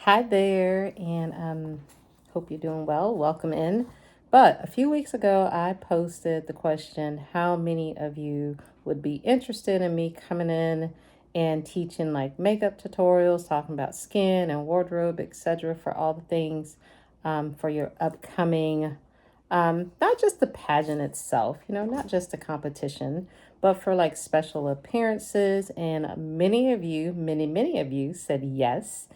Hi there, and hope you're doing well. Welcome in. But a few weeks ago, I posted the question, how many of you would be interested in me coming in and teaching like makeup tutorials, talking about skin and wardrobe, etc., for all the things for your upcoming, not just the pageant itself, not just the competition, but for like special appearances. And many of you said yes.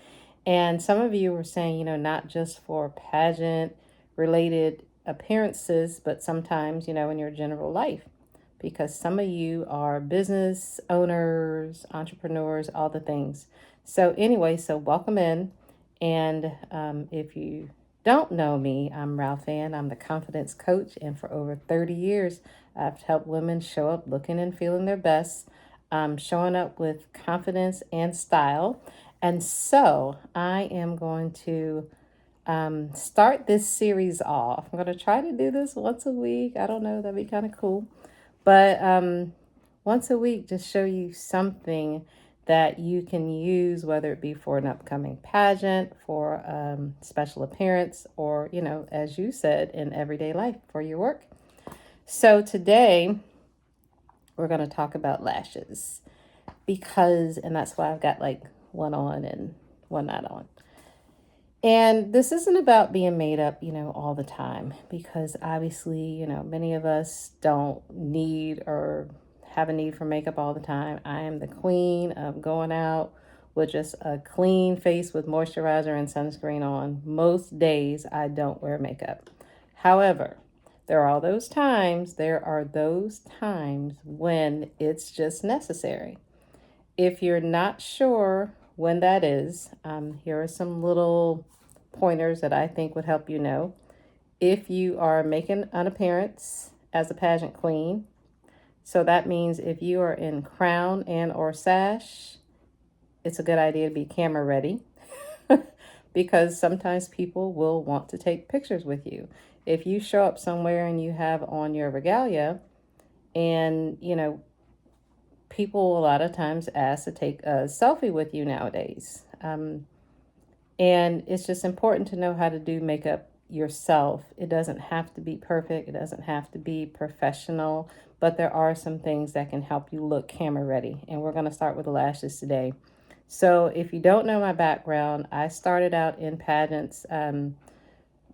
And some of you were saying, not just for pageant related appearances, but sometimes, in your general life, because some of you are business owners, entrepreneurs, all the things. So, anyway, so welcome in. And if you don't know me, I'm Ralph Ann. I'm the confidence coach. And for over 30 years, I've helped women show up looking and feeling their best, showing up with confidence and style. And so I am going to start this series off. I'm going to try to do this once a week. I don't know, that'd be kind of cool. But once a week, just show you something that you can use, whether it be for an upcoming pageant, for special appearance, or, as you said, in everyday life for your work. So today, we're going to talk about lashes and that's why I've got like one on and one not on. And this isn't about being made up, all the time, because obviously, many of us don't need or have a need for makeup all the time. I am the queen of going out with just a clean face with moisturizer and sunscreen on. Most days I don't wear makeup. However, there are those times when it's just necessary. If you're not sure when that is, here are some little pointers that I think would help you know. If you are making an appearance as a pageant queen, so that means if you are in crown and or sash, it's a good idea to be camera ready because sometimes people will want to take pictures with you. If you show up somewhere and you have on your regalia and, people a lot of times ask to take a selfie with you nowadays. And it's just important to know how to do makeup yourself. It doesn't have to be perfect. It doesn't have to be professional, but there are some things that can help you look camera ready. And we're going to start with the lashes today. So if you don't know my background, I started out in pageants when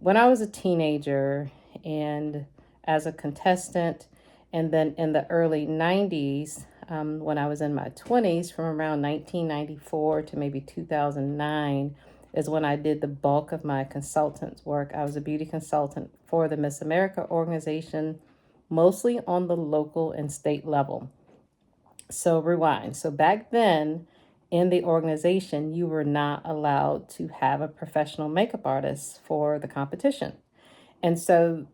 I was a teenager and as a contestant. And then in the early 90s, when I was in my 20s, from around 1994 to maybe 2009, is when I did the bulk of my consultant work. I was a beauty consultant for the Miss America organization, mostly on the local and state level. So rewind. So back then in the organization, you were not allowed to have a professional makeup artist for the competition. And so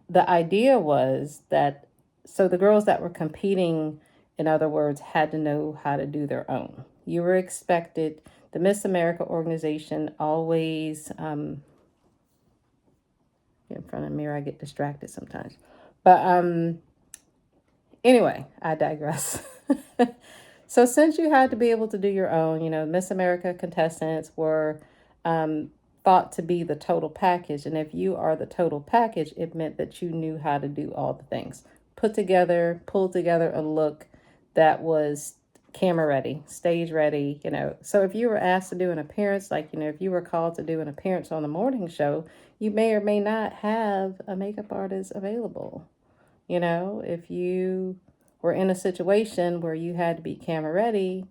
the idea was that, so the girls that were competing, in other words, had to know how to do their own. You were expected, the Miss America organization always, in front of the mirror, I get distracted sometimes. But anyway, I digress. So since you had to be able to do your own, Miss America contestants were thought to be the total package. And if you are the total package, it meant that you knew how to do all the things. Pull together a look that was camera ready, stage ready, So if you were asked to do an appearance, like, if you were called to do an appearance on the morning show, you may or may not have a makeup artist available. If you were in a situation where you had to be camera ready,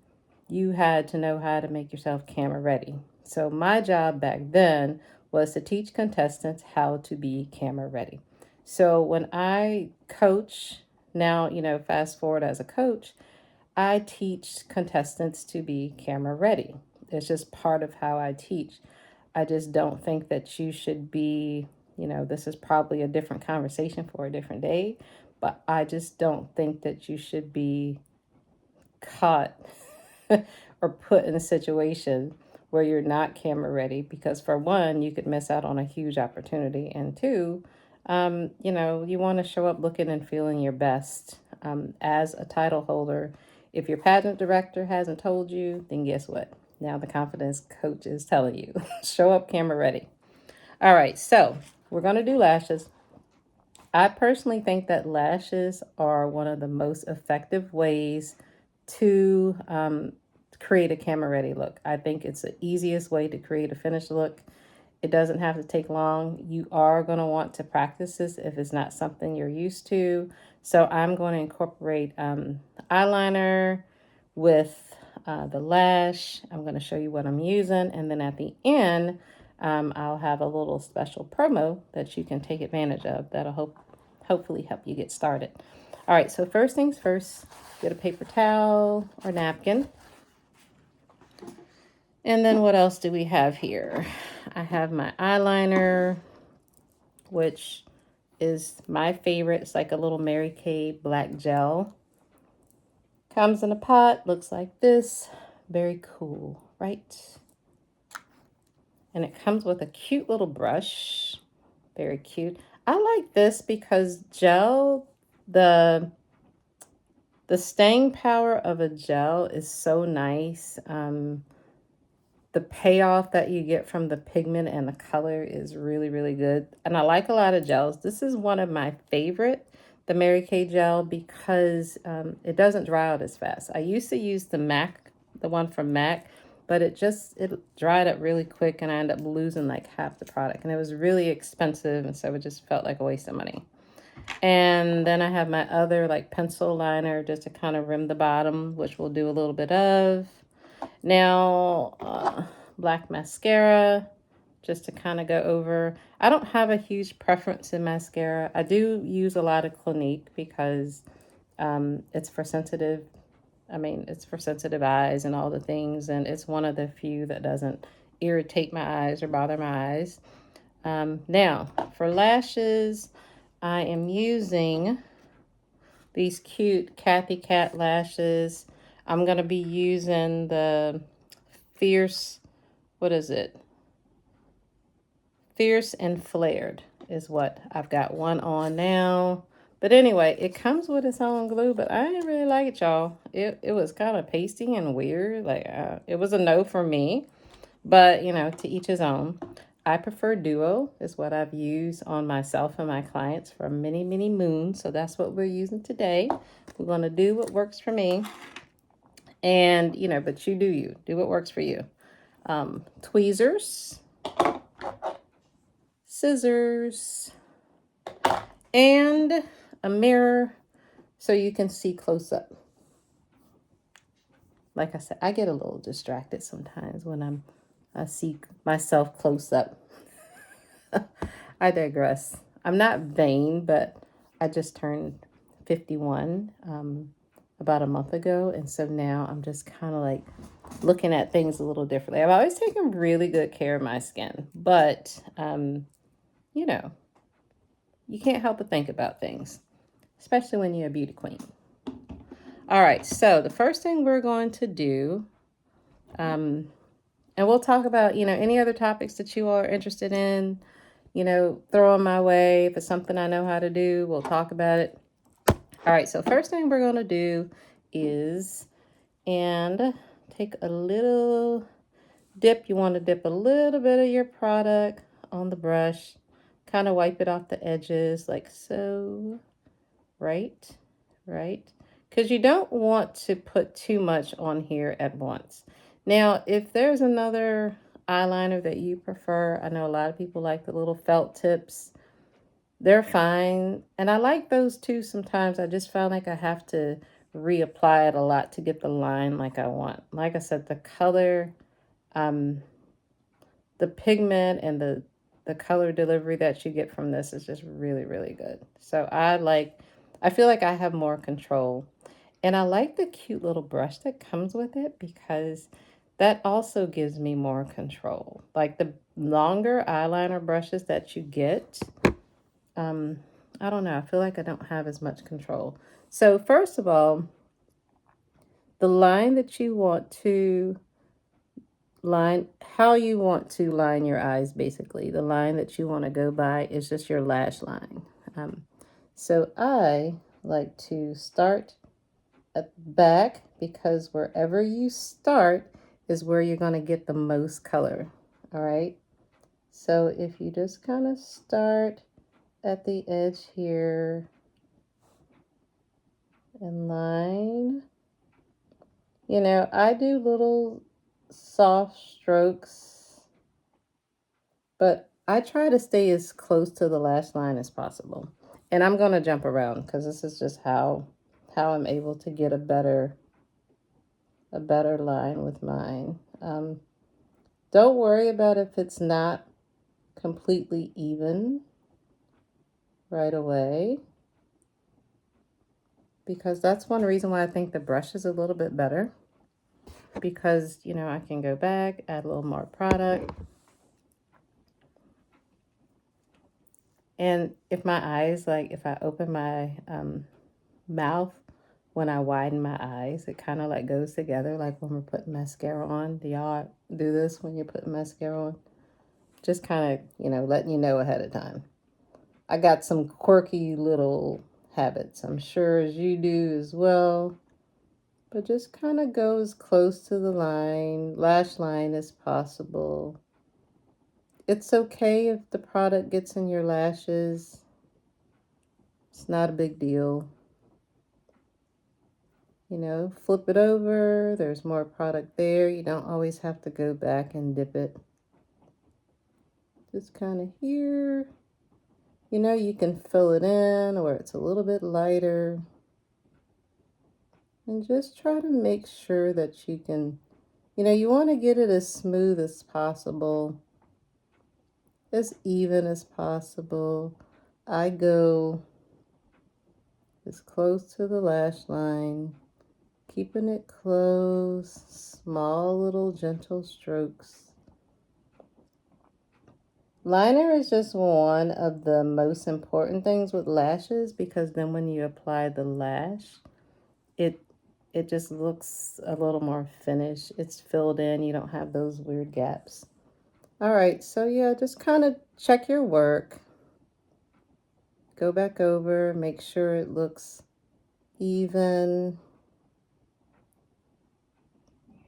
you had to know how to make yourself camera ready. So my job back then was to teach contestants how to be camera ready. So when I coach now, fast forward as a coach, I teach contestants to be camera ready. It's just part of how I teach. I just don't think that you should be, this is probably a different conversation for a different day, but I just don't think that you should be caught or put in a situation where you're not camera ready, because for one, you could miss out on a huge opportunity. And two, you want to show up looking and feeling your best. As a title holder, if your pageant director hasn't told you, then guess what? Now the confidence coach is telling you, show up camera ready. All right, so we're going to do lashes. I personally think that lashes are one of the most effective ways to create a camera ready look. I think it's the easiest way to create a finished look. It doesn't have to take long. You are going to want to practice this if it's not something you're used to. So I'm going to incorporate eyeliner with the lash. I'm going to show you what I'm using. And then at the end, I'll have a little special promo that you can take advantage of that'll hopefully help you get started. All right, so first things first, get a paper towel or napkin. And then what else do we have here? I have my eyeliner, which is my favorite. It's like a little Mary Kay black gel. Comes in a pot, looks like this. Very cool, right? And it comes with a cute little brush. Very cute. I like this because gel, the staying power of a gel is so nice. The payoff that you get from the pigment and the color is really, really good. And I like a lot of gels. This is one of my favorite, the Mary Kay gel, because it doesn't dry out as fast. I used to use the MAC, the one from MAC, but it dried up really quick and I ended up losing like half the product. And it was really expensive, and so it just felt like a waste of money. And then I have my other like pencil liner just to kind of rim the bottom, which we'll do a little bit of. Now, black mascara, just to kind of go over. I don't have a huge preference in mascara. I do use a lot of Clinique because it's for sensitive eyes and all the things. And it's one of the few that doesn't irritate my eyes or bother my eyes. Now, for lashes, I am using these cute Kathy Cat lashes. I'm going to be using the Fierce and Flared is what I've got one on now. But anyway, it comes with its own glue, but I didn't really like it, y'all. It was kind of pasty and weird. Like, it was a no for me. But, you know, to each his own. I prefer Duo is what I've used on myself and my clients for many, many moons. So that's what we're using today. We're going to do what works for me. And, you know, but you do what works for you. Tweezers, scissors, and a mirror so you can see close up. Like I said, I get a little distracted sometimes when I see myself close up. I digress. I'm not vain, but I just turned 51 about a month ago. And so now I'm just kind of like looking at things a little differently. I've always taken really good care of my skin, but, you know, you can't help but think about things, especially when you're a beauty queen. All right, so the first thing we're going to do, and we'll talk about, you know, any other topics that you are interested in, you know, throw them my way. If it's something I know how to do, we'll talk about it. All right, so first thing we're going to do is, and take a little dip. You want to dip a little bit of your product on the brush, kind of wipe it off the edges like so, right? Because you don't want to put too much on here at once. Now, if there's another eyeliner that you prefer, I know a lot of people like the little felt tips. They're fine. And I like those too sometimes. I just found like I have to reapply it a lot to get the line like I want. Like I said, the color, the pigment and the color delivery that you get from this is just really, really good. So I feel like I have more control. And I like the cute little brush that comes with it because that also gives me more control. Like the longer eyeliner brushes that you get, I don't know. I feel like I don't have as much control. So first of all, the line that you want to how you want to line your eyes, basically. The line that you want to go by is just your lash line. So I like to start at the back because wherever you start is where you're going to get the most color. All right. So if you just kind of start at the edge here and line, you know, I do little soft strokes, but I try to stay as close to the lash line as possible. And I'm going to jump around because this is just how I'm able to get a better line with mine. Don't worry about if it's not completely even right away, because that's one reason why I think the brush is a little bit better, because, you know, I can go back, add a little more product. And if my eyes, like if I open my mouth, when I widen my eyes, it kind of like goes together, like when we're putting mascara on. Do y'all do this when you're putting mascara on? Just kind of, you know, letting you know ahead of time. I got some quirky little habits, I'm sure as you do as well. But just kind of go as close to the lash line as possible. It's okay if the product gets in your lashes. It's not a big deal. You know, flip it over. There's more product there. You don't always have to go back and dip it. Just kind of here. You know, you can fill it in where it's a little bit lighter. And just try to make sure that you can, you know, you want to get it as smooth as possible, as even as possible. I go as close to the lash line, keeping it close, small little gentle strokes. Liner is just one of the most important things with lashes, because then when you apply the lash, it just looks a little more finished. It's filled in. You don't have those weird gaps. All right, so yeah, just kind of check your work. Go back over, make sure it looks even.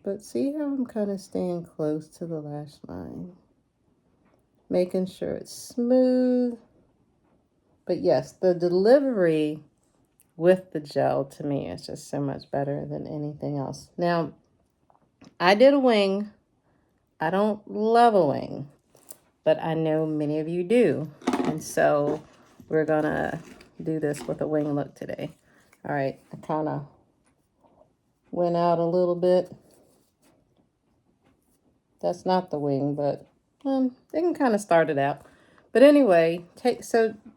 But see how I'm kind of staying close to the lash line. Making sure it's smooth. But yes, the delivery with the gel to me is just so much better than anything else. Now, I did a wing. I don't love a wing, but I know many of you do. And so we're gonna do this with a wing look today. All right, I kind of went out a little bit. That's not the wing, but they can kind of start it out. But anyway,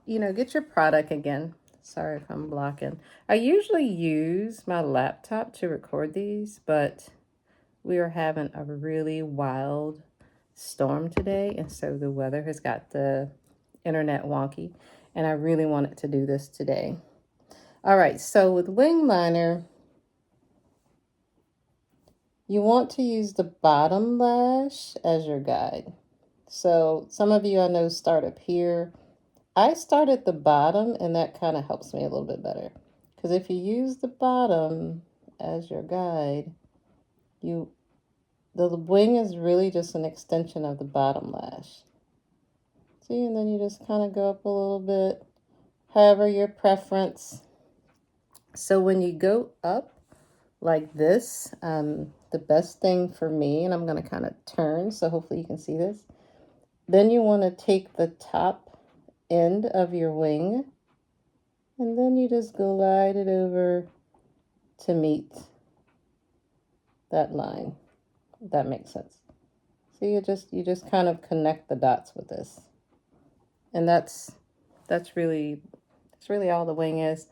you know, get your product again. Sorry if I'm blocking. I usually use my laptop to record these, but we are having a really wild storm today, and so the weather has got the internet wonky, and I really wanted to do this today. All right, so with wing liner, you want to use the bottom lash as your guide. So some of you I know start up here. I start at the bottom, and that kind of helps me a little bit better. Because if you use the bottom as your guide, the wing is really just an extension of the bottom lash. See, and then you just kind of go up a little bit, however your preference. So when you go up like this, the best thing for me, and I'm going to kind of turn, so hopefully you can see this. Then you want to take the top end of your wing, and then you just glide it over to meet that line. If that makes sense. So you just kind of connect the dots with this. And that's really all the wing is.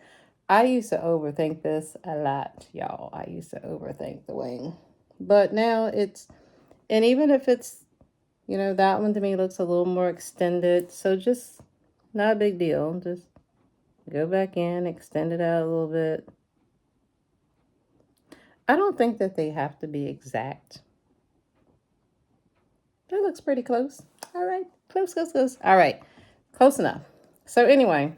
I used to overthink this a lot, y'all. I used to overthink the wing. But now and even if it's, you know, that one to me looks a little more extended. So just not a big deal. Just go back in, extend it out a little bit. I don't think that they have to be exact. That looks pretty close. All right, close. All right, close enough. So anyway,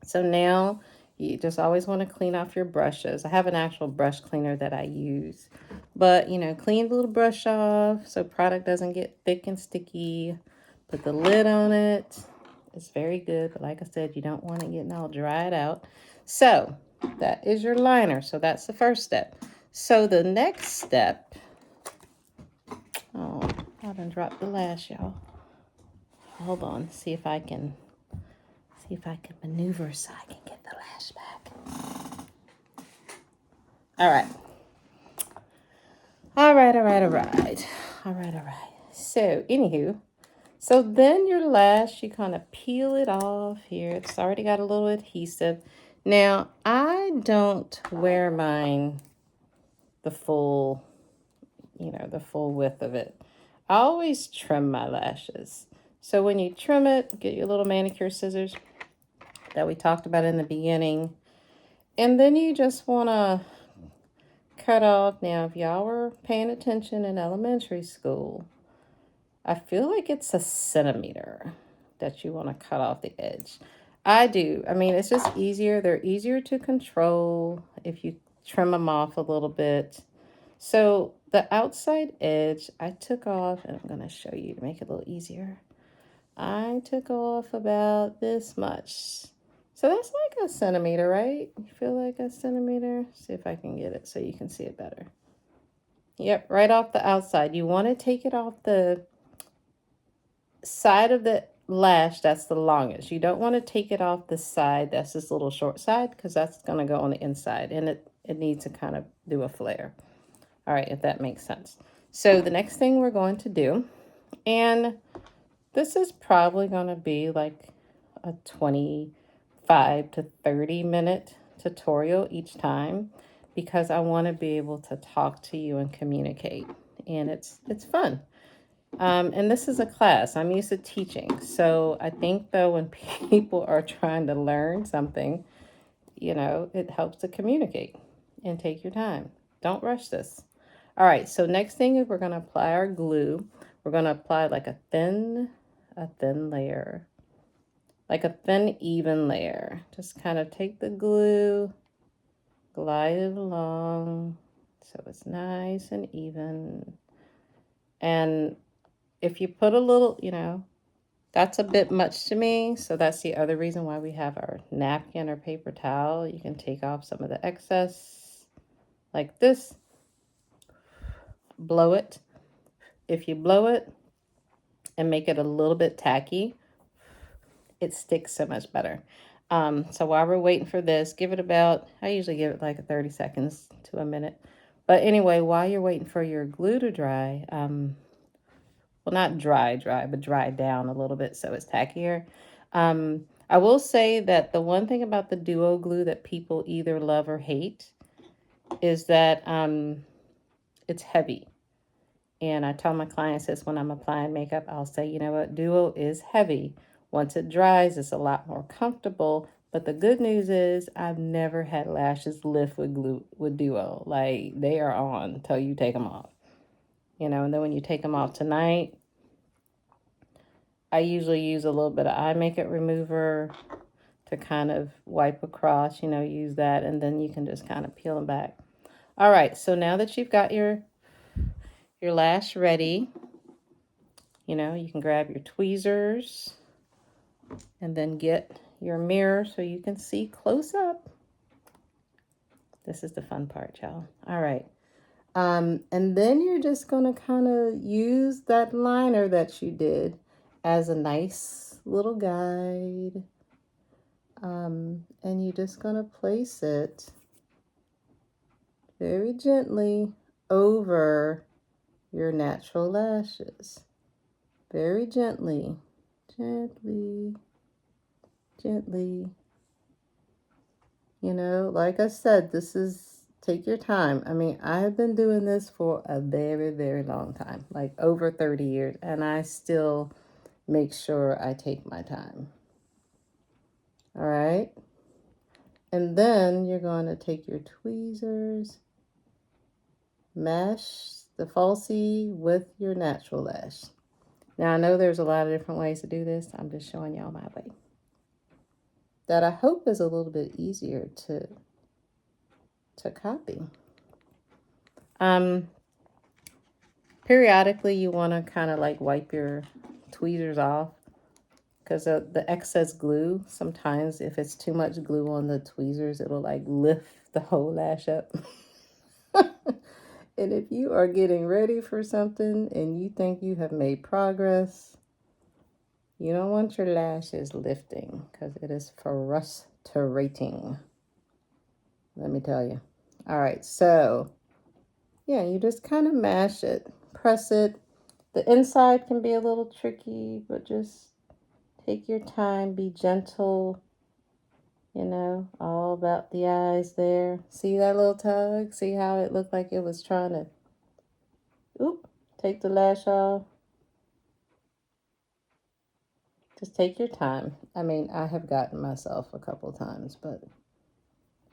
so now you just always want to clean off your brushes. I have an actual brush cleaner that I use, But, you know, clean the little brush off so product doesn't get thick and sticky. Put the lid on it. It's very good, but like I said, you don't want it getting all dried out. So that is your liner. So that's the first step. So the next step, oh, I done dropped the lash, y'all. Hold on, see if I can maneuver so I can get the lash back. All right. All right. So, anywho, so then your lash, you kind of peel it off here. It's already got a little adhesive. Now, I don't wear mine the full, the full width of it. I always trim my lashes. So when you trim it, get your little manicure scissors that we talked about in the beginning. And then you just want to cut off. Now, if y'all were paying attention in elementary school, I feel like it's a centimeter that you want to cut off the edge. I do. I mean, it's just easier. They're easier to control if you trim them off a little bit. So the outside edge, I took off, and I'm going to show you to make it a little easier. I took off about this much. So that's like a centimeter, right? You feel like a centimeter? See if I can get it so you can see it better. Yep, right off the outside. You want to take it off the side of the lash that's the longest. You don't want to take it off the side that's this little short side, because that's going to go on the inside, and it needs to kind of do a flare. All right, if that makes sense. So the next thing we're going to do, and this is probably going to be like a 25 to 30 minute tutorial each time, because I want to be able to talk to you and communicate, and it's fun. And this is a class. I'm used to teaching. So I think, though, when people are trying to learn something, it helps to communicate and take your time. Don't rush this. All right, so next thing is we're going to apply our glue. We're going to apply like a thin layer, like a thin, even layer. Just kind of take the glue, glide it along so it's nice and even. And if you put a little, that's a bit much to me. So that's the other reason why we have our napkin or paper towel. You can take off some of the excess like this. Blow it. If you blow it and make it a little bit tacky, it sticks so much better. So while we're waiting for this, I usually give it like 30 seconds to a minute. But anyway, while you're waiting for your glue to dry, well, not dry, but dry down a little bit so it's tackier. I will say that the one thing about the duo glue that people either love or hate is that it's heavy. And I tell my clients this when I'm applying makeup. I'll say, you know what, duo is heavy. Once it dries, it's a lot more comfortable. But the good news is I've never had lashes lift with duo. Like, they are on until you take them off. And then when you take them off tonight, I usually use a little bit of eye makeup remover to kind of wipe across, use that, and then you can just kind of peel them back. All right, so now that you've got your lash ready, you can grab your tweezers and then get your mirror so you can see close up. This is the fun part, y'all. All right. And then you're just going to kind of use that liner that you did as a nice little guide. And you're just going to place it very gently over your natural lashes. Very gently. Like I said, take your time. I mean, I have been doing this for a very, very long time, like over 30 years, and I still make sure I take my time. All right. And then you're going to take your tweezers, mesh the falsie with your natural lash. Now, I know there's a lot of different ways to do this. I'm just showing y'all my way. That I hope is a little bit easier to copy. periodically you want to kind of like wipe your tweezers off, because the excess glue, sometimes if it's too much glue on the tweezers, it'll like lift the whole lash up. And if you are getting ready for something and you think you have made progress, you don't want your lashes lifting, because it is frustrating. Let me tell you. All right, so yeah, you just kind of mash it, press it. The inside can be a little tricky, but just take your time, be gentle, all about the eyes there. See that little tug? See how it looked like it was trying to, take the lash off? Just take your time. I mean, I have gotten myself a couple times, but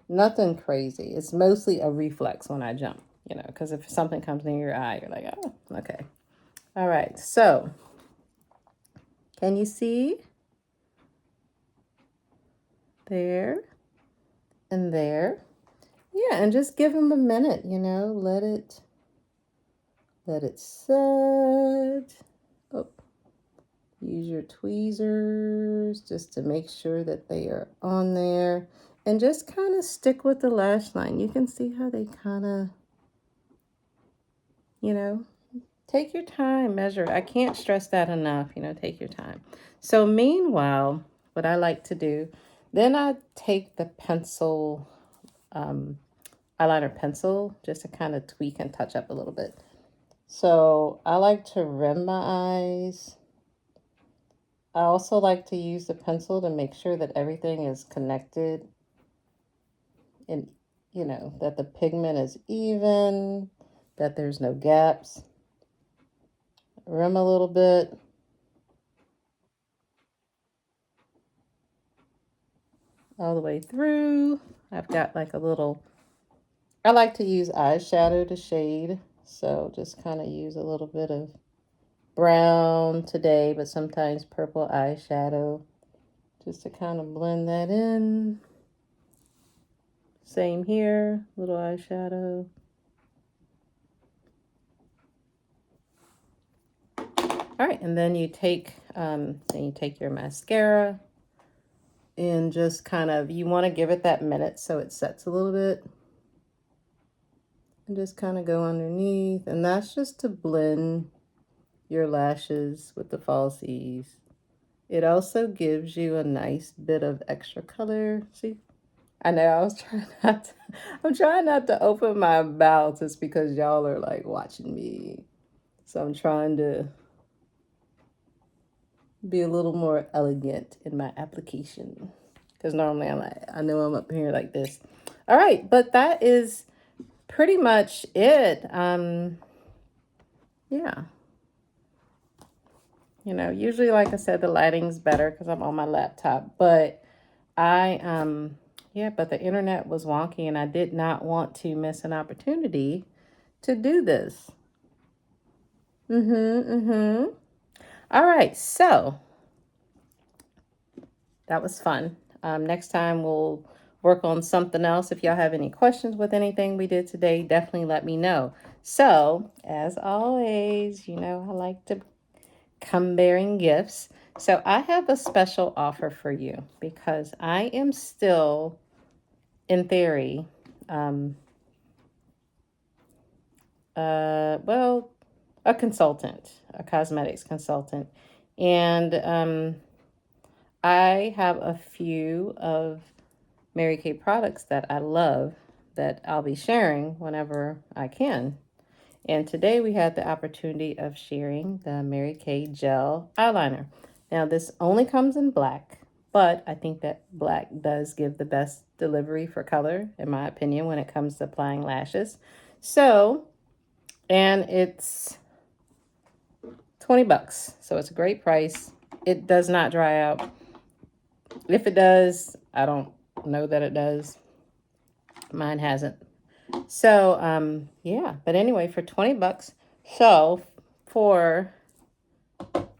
nothing crazy. It's mostly a reflex when I jump, because if something comes near your eye, you're like, oh, okay. All right, so can you see? There and there. Yeah, and just give them a minute, let it set. Oh, use your tweezers just to make sure that they are on there. And just kind of stick with the lash line. You can see how they kind of, take your time, measure. I can't stress that enough, take your time. So meanwhile, what I like to do, then I take the pencil, eyeliner pencil, just to kind of tweak and touch up a little bit. So I like to rim my eyes. I also like to use the pencil to make sure that everything is connected and, that the pigment is even, that there's no gaps. Rim a little bit. All the way through. I've got like a little, I like to use eyeshadow to shade. So just kind of use a little bit of brown today, but sometimes purple eyeshadow, just to kind of blend that in. Same here, little eyeshadow. All right, and then you take your mascara and just kind of, you want to give it that minute so it sets a little bit. And just kind of go underneath, and that's just to blend your lashes with the falsies. It also gives you a nice bit of extra color. See? I know I'm trying not to open my mouth just because y'all are like watching me. So I'm trying to be a little more elegant in my application, because normally I know I'm up here like this. All right, but that is pretty much it. Yeah. Usually, like I said, the lighting's better because I'm on my laptop, but but the internet was wonky and I did not want to miss an opportunity to do this. All right, so that was fun. Next time we'll work on something else. If y'all have any questions with anything we did today, definitely let me know. So, as always, I like to come bearing gifts. So I have a special offer for you because I am still, in theory, a consultant, a cosmetics consultant. And I have a few of Mary Kay products that I love that I'll be sharing whenever I can. And today we had the opportunity of sharing the Mary Kay gel eyeliner. Now this only comes in black, but I think that black does give the best delivery for color, in my opinion, when it comes to applying lashes. So, and it's $20. So it's a great price. It does not dry out. If it does, I don't know that it does. Mine hasn't. So, yeah, but anyway, for $20. So for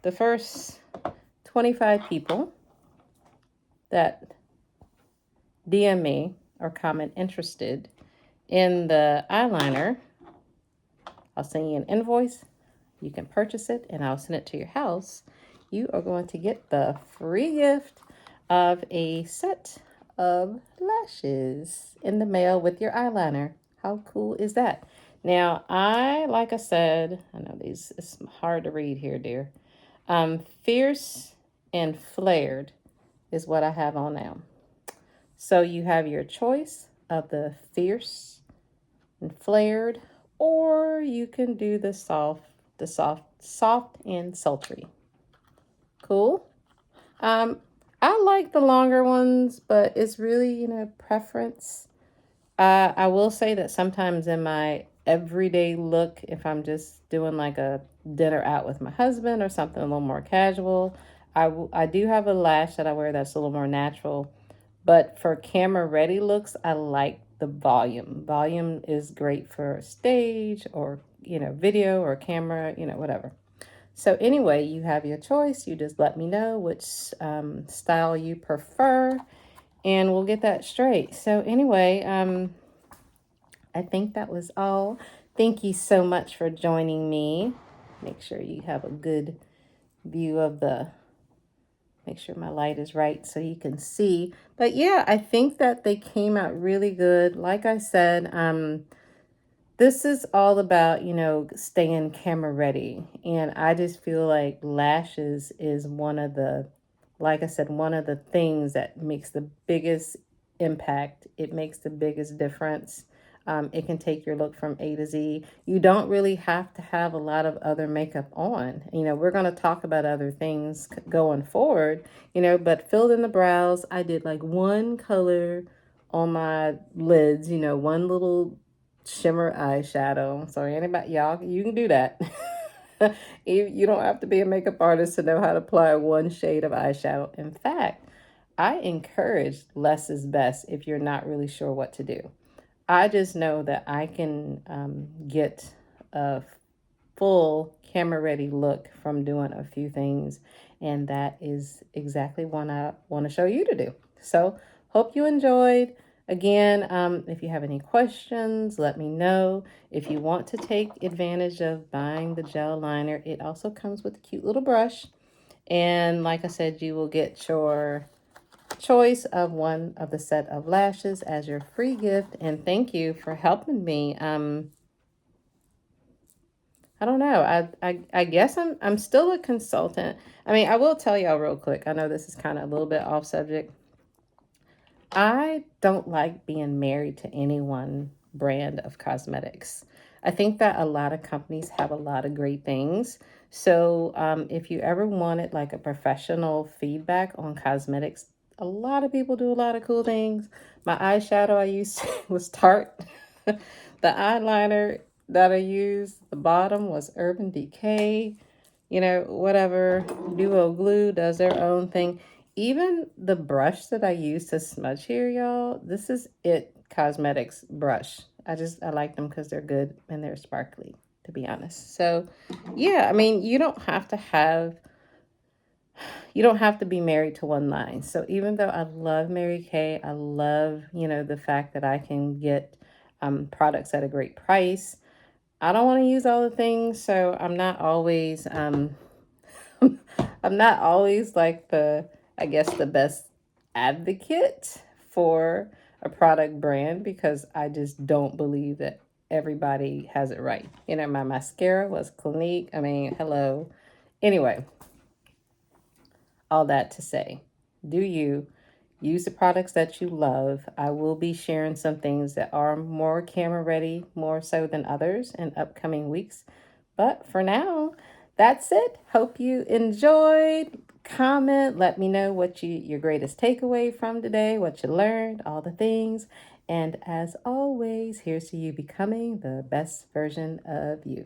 the first 25 people that DM me or comment interested in the eyeliner, I'll send you an invoice you can purchase it and I'll send it to your house, you are going to get the free gift of a set of lashes in the mail with your eyeliner. How cool is that? Now, like I said, I know it's hard to read here, dear. Fierce and flared is what I have on now. So you have your choice of the fierce and flared, or you can do the soft and sultry. Cool. I like the longer ones, but it's really, preference. I will say that sometimes in my everyday look, if I'm just doing like a dinner out with my husband or something a little more casual, I do have a lash that I wear that's a little more natural. But for camera ready looks, I like the volume. Volume is great for stage or, video or camera, whatever. So anyway, you have your choice. You just let me know which style you prefer and we'll get that straight. So anyway, I think that was all. Thank you so much for joining me. Make sure you have a good view of make sure my light is right so you can see. But yeah, I think that they came out really good. Like I said, this is all about, staying camera ready. And I just feel like lashes is like I said, one of the things that makes the biggest impact. It makes the biggest difference. It can take your look from A to Z. You don't really have to have a lot of other makeup on. We're going to talk about other things going forward, but filled in the brows. I did like one color on my lids, one little shimmer eyeshadow. So anybody, y'all, you can do that. You don't have to be a makeup artist to know how to apply one shade of eyeshadow. In fact, I encourage less is best if you're not really sure what to do. I just know that I can get a full camera ready look from doing a few things, and that is exactly what I want to show you to do. So hope you enjoyed. Again, if you have any questions, let me know. If you want to take advantage of buying the gel liner, it also comes with a cute little brush. And like I said, you will get your choice of one of the set of lashes as your free gift. And thank you for helping me. I don't know. I guess I'm still a consultant. I mean, I will tell y'all real quick. I know this is kind of a little bit off subject. I don't like being married to any one brand of cosmetics. I think that a lot of companies have a lot of great things. So if you ever wanted like a professional feedback on cosmetics, a lot of people do a lot of cool things. My eyeshadow I used was Tarte. The eyeliner that I used, the bottom was Urban Decay. Whatever. Duo Glue does their own thing. Even the brush that I use to smudge here, y'all, this is It Cosmetics brush. I like them because they're good and they're sparkly, to be honest. So yeah, I mean, you don't have to be married to one line. So even though I love Mary Kay, I love, the fact that I can get products at a great price. I don't want to use all the things, so I'm not always I'm not always like I guess the best advocate for a product brand because I just don't believe that everybody has it right. My mascara was Clinique. I mean, hello. Anyway, all that to say, do you use the products that you love? I will be sharing some things that are more camera ready, more so than others in upcoming weeks. But for now, that's it. Hope you enjoyed. Comment, let me know what your greatest takeaway from today, what you learned, all the things. And as always, here's to you becoming the best version of you.